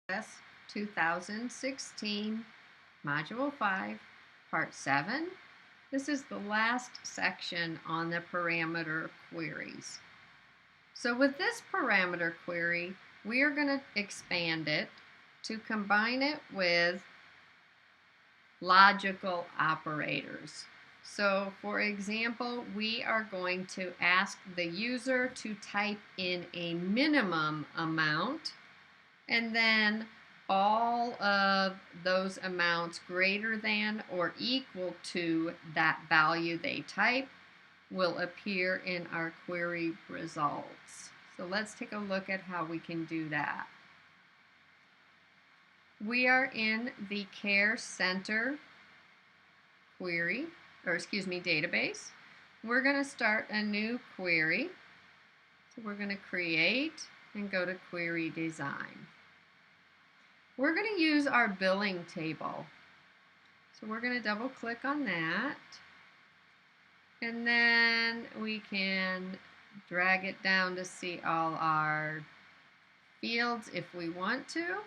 Class 2016, Module 5, Part 7. This is the last section on the parameter queries. So with this parameter query, we are going to expand it to combine it with logical operators. So for example, we are going to ask the user to type in a minimum amount, and then all of those amounts greater than or equal to that value they type will appear in our query results. So let's take a look at how we can do that. We are in the Care Center database. We're going to start a new query. So we're going to create and go to Query Design. We're going to use our billing table. So we're going to double click on that. And then we can drag it down to see all our fields if we want to.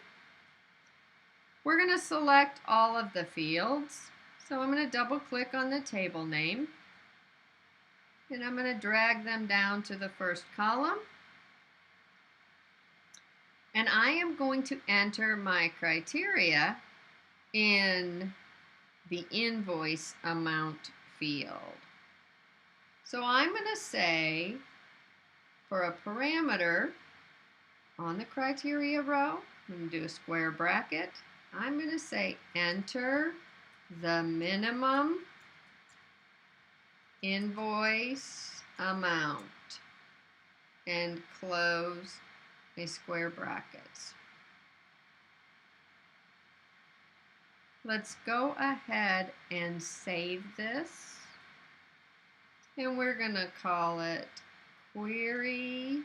We're going to select all of the fields. So I'm going to double click on the table name. And I'm going to drag them down to the first column. And I am going to enter my criteria in the invoice amount field. So I'm going to say for a parameter on the criteria row, I'm going to do a square bracket. I'm going to say enter the minimum invoice amount and close a square brackets. Let's go ahead and save this, and we're going to call it Query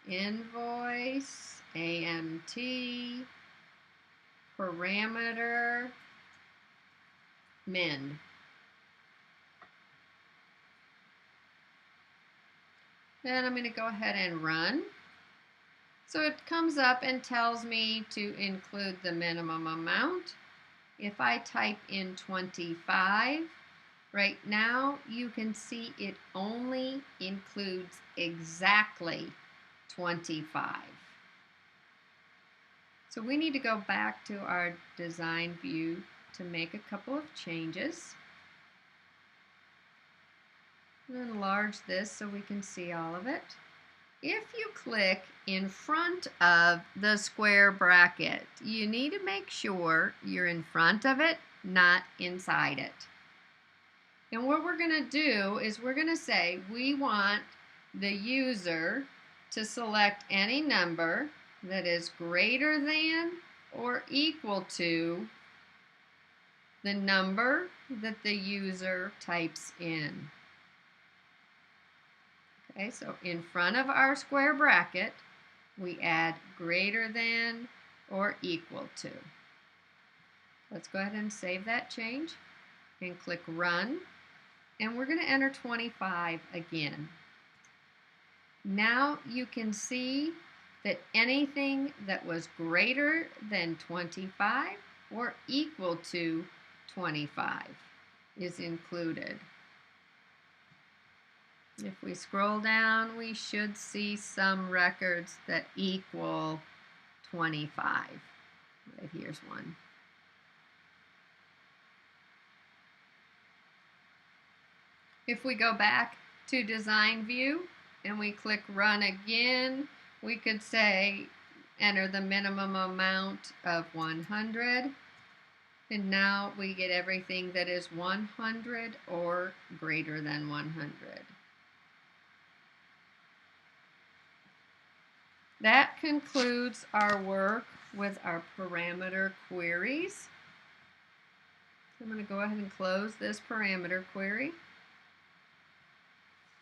Invoice AMT Parameter Min. Then I'm going to go ahead and run. So it comes up and tells me to include the minimum amount. If I type in 25, right now you can see it only includes exactly 25. So we need to go back to our design view to make a couple of changes. Enlarge this so we can see all of it. If you click in front of the square bracket, you need to make sure you're in front of it, not inside it. And what we're going to do is we're going to say we want the user to select any number that is greater than or equal to the number that the user types in. Okay, so in front of our square bracket, we add greater than or equal to. Let's go ahead and save that change and click Run. And we're going to enter 25 again. Now you can see that anything that was greater than 25 or equal to 25 is included. If we scroll down, we should see some records that equal 25. Right, here's one. If we go back to Design View and we click Run again, we could say enter the minimum amount of 100. And now we get everything that is 100 or greater than 100. That concludes our work with our parameter queries. I'm going to go ahead and close this parameter query.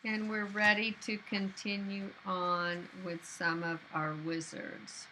And we're ready to continue on with some of our wizards.